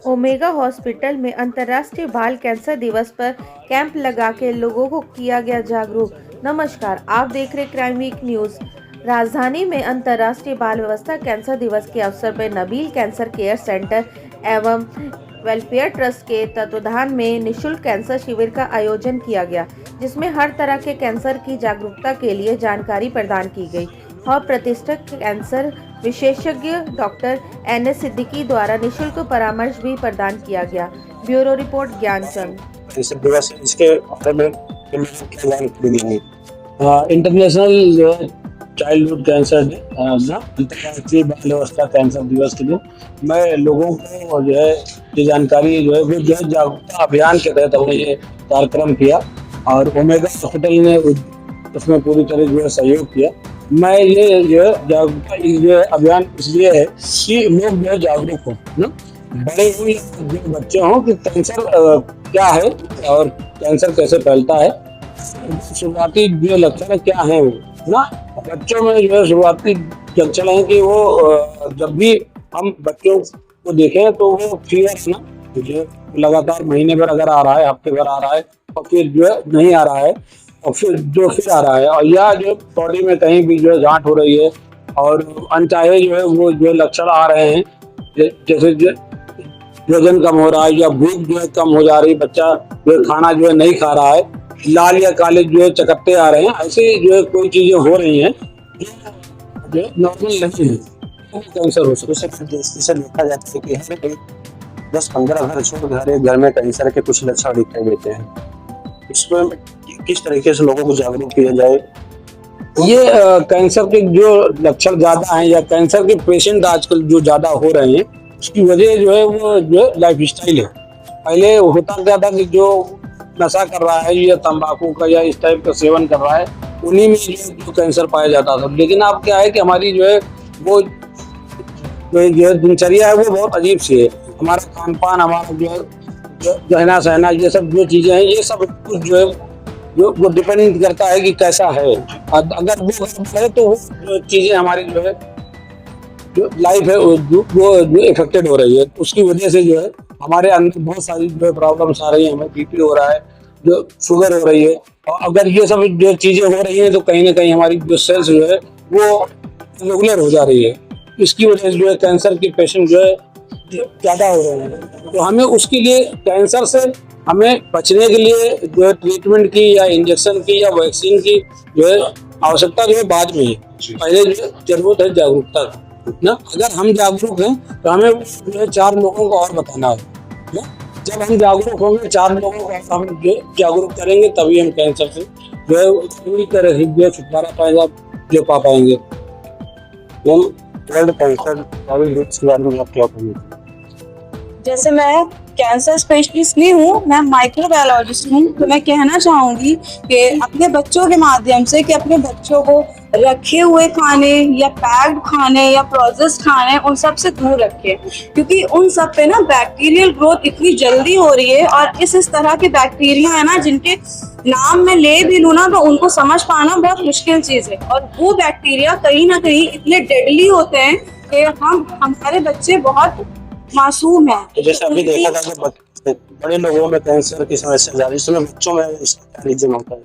Omega hospital में अंतर्राष्ट्रीय बाल कैंसर दिवस पर कैंप लगा के लोगों को किया गया जागरूक। नमस्कार, आप देख रहे क्राइम वीक न्यूज। राजधानी में अंतर्राष्ट्रीय बाल व्यवस्था कैंसर दिवस के अवसर पर नबील कैंसर केयर सेंटर एवं वेलफेयर ट्रस्ट के तत्वाधान में निःशुल्क कैंसर शिविर का आयोजन किया गया, जिसमें हर तरह के कैंसर की जागरूकता के लिए जानकारी प्रदान की गई और प्रतिष्ठित कैंसर विशेषज्ञ डॉक्टर एन.एस. सिद्दीकी द्वारा निःशुल्क परामर्श भी प्रदान किया गया। Bureau report Gyanchand. कैंसर दिवस इसके बारे में इंटरनेशनल चाइल्डहुड कैंसर डे अंतर्राष्ट्रीय बाल व्यवस्था कैंसर दिवस के दिन मैं लोगों को जो है ये जानकारी जो है वो जो है जागरूकता अभियान के तहत हमने ये कार्यक्रम किया और ओमेगा हॉस्पिटल ने उसमें पूरी तरह जो है सहयोग किया। मैं ये जो है जागरूकता ये अभियान इसलिए है कि लोग जो है जागरूक हो ना, बड़े हो या जो बच्चे हों कि कैंसर क्या है और कैंसर कैसे फैलता है, शुरुआती जो लक्षण क्या है ना। बच्चों में जो है शुरुआती लक्षण है कि वो जब भी हम बच्चों को देखें तो वो फियर ना जो लगातार महीने भर अगर आ रहा है, हफ्ते भर आ रहा है और फिर जो है नहीं आ रहा है और फिर आ रहा है, और या जो बॉडी में कहीं भी जो है गांठ हो रही है और अनचाहे जो है वो जो लक्षण आ रहे हैं, जैसे वजन कम हो रहा है या भूख जो है कम हो जा रही है, बच्चा जो है खाना जो है नहीं खा रहा है, लाल या काले जो है चकत्ते आ रहे हैं, ऐसे जो है कोई चीजें हो रही हैं जो नॉर्मल नहीं है, कैंसर हो सकता है। इसे देखा जाता है कि हर 10-15 घर छोड़ हर एक घर में कैंसर के कुछ लक्षण दिखाई देते हैं। इसमें किस तरीके से लोगों को जागरूक किया जाए? ये कैंसर के जो लक्षण ज्यादा हैं या कैंसर के पेशेंट आजकल जो ज्यादा हो रहे हैं उसकी वजह जो है वो जो लाइफ स्टाइल है। पहले होता क्या था कि जो नशा कर रहा है या तंबाकू का या इस टाइप का सेवन कर रहा है उन्हीं में जो कैंसर पाया जाता था, लेकिन अब क्या है कि हमारी जो है वो जो है दिनचर्या है वो बहुत अजीब सी है। हमारा खान पान, हमारा जो है रहना सहना, ये सब जो चीजें हैं ये सब कुछ जो है जो वो डिपेंड करता है कि कैसा है। अगर वो है तो वो चीजें हमारी जो है जो लाइफ है वो इफेक्टेड हो रही है, उसकी वजह से जो है हमारे अंदर बहुत सारी जो है प्रॉब्लम्स आ रही है। हमें बीपी हो रहा है, जो शुगर हो रही है, और अगर ये सब जो चीजें हो रही हैं तो कहीं ना कहीं हमारी जो सेल्स जो है वो रेगुलर हो जा रही है। इसकी वजह से जो है कैंसर के पेशेंट जो है ज्यादा हो रहे हैं। तो हमें उसके लिए कैंसर से हमें बचने के लिए जो है ट्रीटमेंट की या इंजेक्शन की या वैक्सीन की जो है आवश्यकता जो है बाद में है, पहले जो है जरूरत है जागरूकता ना। अगर हम जागरूक हैं तो हमें जो है 4 लोगों को और बताना है ना। जब हम जागरूक होंगे, 4 लोगों को हम जो जागरूक करेंगे तभी हम कैंसर से जो है पूरी तरह से जो छुटकारा जो पा पाएंगे। वर्ल्ड कैंसर के बारे में आप क्या कहेंगे? जैसे मैं कैंसर स्पेशलिस्ट नहीं हूँ, मैं माइक्रोबायोलॉजिस्ट हूँ, तो मैं कहना चाहूंगी कि अपने बच्चों के माध्यम से कि अपने बच्चों को रखे हुए खाने या पैक्ड खाने या प्रोसेस्ड खाने उन सब से दूर रखें, क्योंकि उन सब पे ना बैक्टीरियल ग्रोथ इतनी जल्दी हो रही है और इस तरह के बैक्टीरिया है ना जिनके नाम में ले भी लूँ ना तो उनको समझ पाना बहुत मुश्किल चीज है। और वो बैक्टीरिया कहीं ना कहीं इतने डेडली होते हैं कि हमारे बच्चे बहुत मासूम है। तो जैसे अभी देखा था कि बड़े लोगों में कैंसर की समस्या ज्यादा, इसमें बच्चों में इसका रीजन होता है।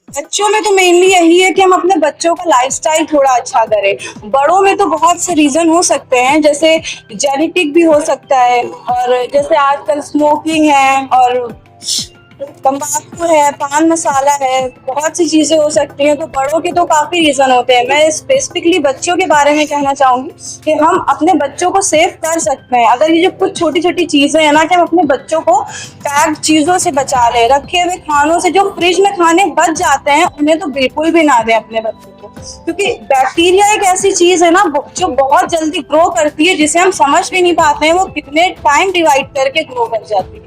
बच्चों में तो मेनली यही है कि हम अपने बच्चों का लाइफस्टाइल थोड़ा अच्छा करें। बड़ों में तो बहुत से रीजन हो सकते हैं, जैसे जेनेटिक भी हो सकता है, और जैसे आजकल स्मोकिंग है और तंबाकू है, पान मसाला है, बहुत सी चीजें हो सकती हैं। तो बड़ों के तो काफी रीजन होते हैं। मैं स्पेसिफिकली बच्चों के बारे में कहना चाहूंगी कि हम अपने बच्चों को सेफ कर सकते हैं अगर ये जो कुछ छोटी छोटी चीजें हैं ना कि हम अपने बच्चों को पैक्ड चीजों से बचा लें। रखे हुए खानों से, जो फ्रिज में खाने बच जाते हैं उन्हें तो बिल्कुल भी ना दें अपने बच्चों को, क्योंकि बैक्टीरिया एक ऐसी चीज है ना जो बहुत जल्दी ग्रो करती है, जिसे हम समझ भी नहीं पाते हैं वो कितने टाइम डिवाइड करके ग्रो कर जाती है।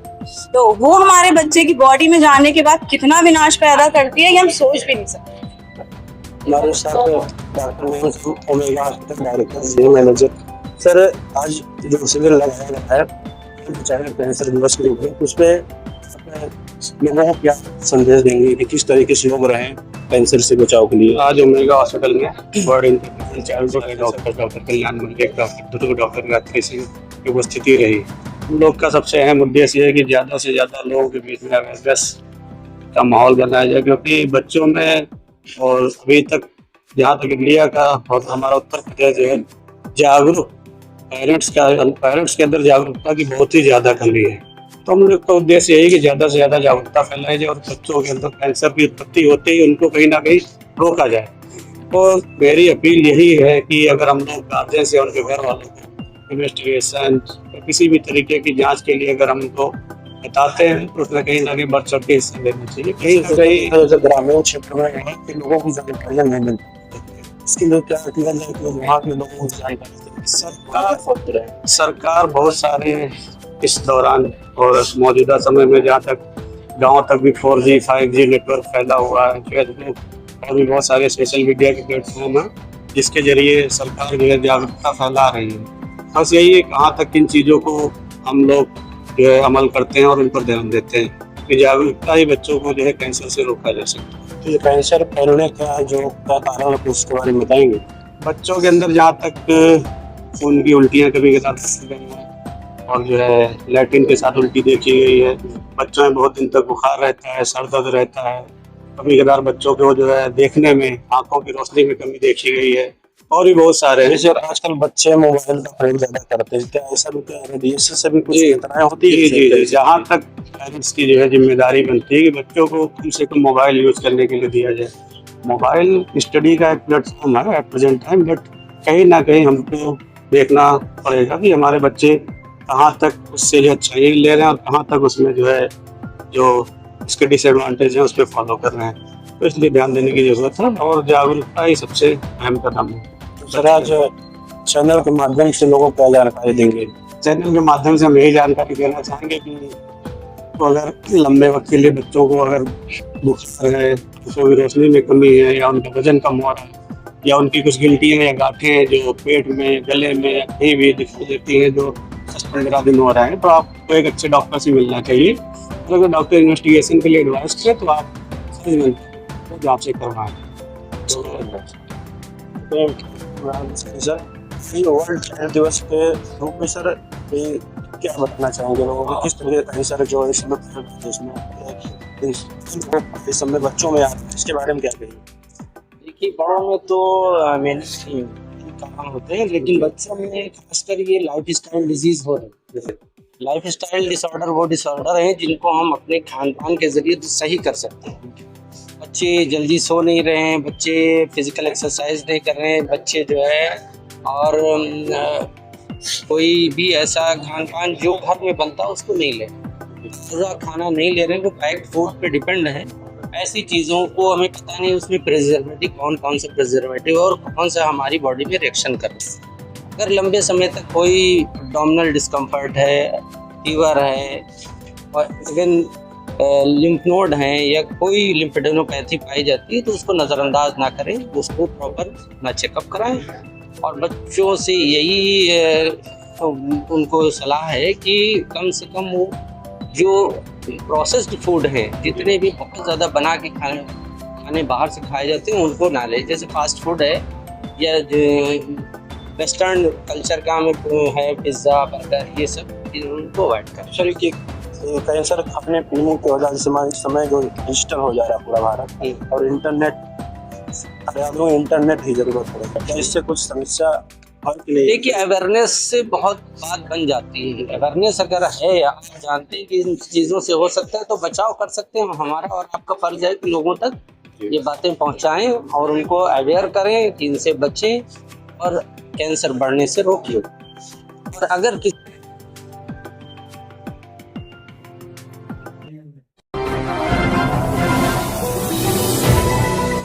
तो वो हमारे बच्चे की बॉडी में जाने के बाद कितना विनाश पैदा करती है ये हम सोच भी नहीं सकते। हमारे साथ doctor omega hospital director manager sir, आज जो शिविर लगाया गया है कैंसर दिवस के रूप में, उसमें लोगों को क्या संदेश देंगे कि किस तरीके से लोग रहें कैंसर से बचाव के लिए? आज ओमेगा हॉस्पिटल में बर्ड इंटरनेशनल चाइल्ड डॉक्टर कल्याण मंडल डॉक्टर दुर्ग डॉक्टर गायत्री सिंह की उपस्थिति रही। हम लोग का सबसे अहम उद्देश्य ये है कि ज़्यादा से ज़्यादा लोगों के बीच में अवेयरनेस का माहौल बनाया जाए, क्योंकि बच्चों में और अभी तक जहाँ तक इंडिया का और हमारा उत्तर प्रदेश जो है, जागरूक पेरेंट्स के अंदर जागरूकता की बहुत ही ज़्यादा कमी है। तो हम लोग का उद्देश्य यही कि ज़्यादा से ज़्यादा जागरूकता फैलाई जाए और बच्चों के अंदर कैंसर की उत्पत्ति होते ही उनको कहीं ना कहीं रोका जाए। तो मेरी अपील यही है कि अगर हम लोग गार्जियन से उनके घर वालों को इन्वेस्टिगेशन या किसी भी तरीके की जांच के लिए अगर हम उनको बताते हैं तो उसमें कहीं ना कहीं बढ़ चढ़ के हिस्सा लेना चाहिए। कहीं ना कहीं जो ग्रामीण क्षेत्र में वहाँ के लोगों की जानकारियाँ नहीं मिलती, इसके लिए क्या किया जाए कि वहाँ के लोगों को जानकारी सरकार बहुत सारे इस दौरान और मौजूदा समय में जहाँ तक गांव तक भी 4G 5G नेटवर्क फैला हुआ है, फेसबुक और भी बहुत सारे सोशल मीडिया के प्लेटफॉर्म हैं जिसके जरिए सरकार जो है जागरूकता फैला रही है। बस यही है कहाँ तक इन चीज़ों को हम लोग जो है अमल करते हैं और उन पर ध्यान देते हैं कि जागरूकता ही बच्चों को जो है कैंसर से रोका जा सकता है। तो ये कैंसर फैलने का जो क्या कारण है उसके बारे में बताएंगे। बच्चों के अंदर जहाँ तक उनकी उल्टियाँ कभी कभार और जो है लैट्रिन के साथ उल्टी देखी गई है, बच्चों में बहुत दिन तक बुखार रहता है, सर दर्द रहता है, कभी कभार बच्चों को जो है देखने में आंखों की रोशनी में कमी देखी गई है और भी बहुत सारे हैं। जैसे आजकल बच्चे मोबाइल का प्रयोग ज्यादा करते हैं, क्या ऐसा भी क्या रेडिएशन से भी कुछ खतराएं होती है? जी, जहाँ तक पेरेंट्स की जो है जिम्मेदारी बनती है कि बच्चों को कम से कम मोबाइल यूज करने के लिए दिया जाए। मोबाइल स्टडी का एक प्लेटफॉर्म है एट प्रेजेंट टाइम, बट कहीं ना कहीं हमको देखना पड़ेगा कि हमारे बच्चे कहाँ तक उससे जो अच्छाई ले रहे हैं और कहाँ तक उसमें जो है जो इसके डिसएडवांटेज है उस पर फॉलो कर रहे हैं। तो इसलिए ध्यान देने की जरूरत है और जागरूकता ही सबसे अहम कदम है। सर आज चैनल के माध्यम से लोगों को क्या जानकारी देंगे? चैनल के माध्यम से हम यही जानकारी देना चाहेंगे कि तो अगर लंबे वक्त के लिए बच्चों को अगर बुखार है, उसको भी रोशनी में कमी है या उनका वजन कम हो रहा है या उनकी कुछ गिल्टियाँ या गांठें हैं जो पेट में, गले में या कहीं भी दिखाई देती हैं जो 10-15 दिन हो रहा है, तो आपको एक अच्छे डॉक्टर से मिलना चाहिए। अगर डॉक्टर इन्वेस्टिगेशन के लिए एडवाइस करें तो आप जाँच से करवाएं। सर वर्ल्ड चाइल्ड दिवस के रूप में सर क्या बताना चाहेंगे लोगों को, किस तरह का कैंसर जो इस समय बच्चों में आता है, इसके बारे में क्या कहेंगे? देखिए बड़ों में तो मेनली कारण होते हैं, लेकिन बच्चों में खासकर ये लाइफ स्टाइल डिजीज हो रहे हैं। लाइफ स्टाइल डिसऑर्डर वो डिसऑर्डर हैं जिनको हम अपने खान पान के जरिए सही कर सकते हैं। बच्चे जल्दी सो नहीं रहे हैं, बच्चे फिजिकल एक्सरसाइज नहीं कर रहे हैं, बच्चे जो है और कोई भी ऐसा खान पान जो घर में बनता है उसको नहीं ले, ताज़ा खाना नहीं ले रहे हैं, वो पैक्ड फूड पे डिपेंड है। ऐसी चीज़ों को हमें पता नहीं उसमें प्रिजर्वेटिव कौन से प्रिजर्वेटिव और कौन सा हमारी बॉडी में रिएक्शन कर रहे हैं। अगर लंबे समय तक कोई एब्डोमिनल डिस्कम्फर्ट है, फीवर है और इवन लिम्फ नोड हैं या कोई लिम्फेडेनोपैथी पाई जाती है तो उसको नज़रअंदाज ना करें, उसको प्रॉपर अपना चेकअप कराएं। और बच्चों से यही उनको सलाह है कि कम से कम वो जो प्रोसेस्ड फूड है, जितने भी बहुत ज़्यादा बना के खाने बाहर से खाए जाते हैं उनको ना लें। जैसे फास्ट फूड है या वेस्टर्न कल्चर का में है पिज़्ज़ा, बर्गर, ये सब उनको अवॉइड करें। सर कि कैंसर खाने पीने की वजह से इस समय जो डिजिटल हो जा रहा है पूरा भारत और इंटरनेट ही जरूरत पड़ेगा, क्या इससे कुछ समस्या? देखिए अवेयरनेस से बहुत बात बन जाती है। अवेयरनेस अगर है, आप जानते हैं कि इन चीज़ों से हो सकता है तो बचाव कर सकते हैं। हमारा और आपका फर्ज है कि लोगों तक ये बातें पहुंचाएं और उनको अवेयर करें कि इनसे बचें और कैंसर बढ़ने से रोकिए। और अगर किसी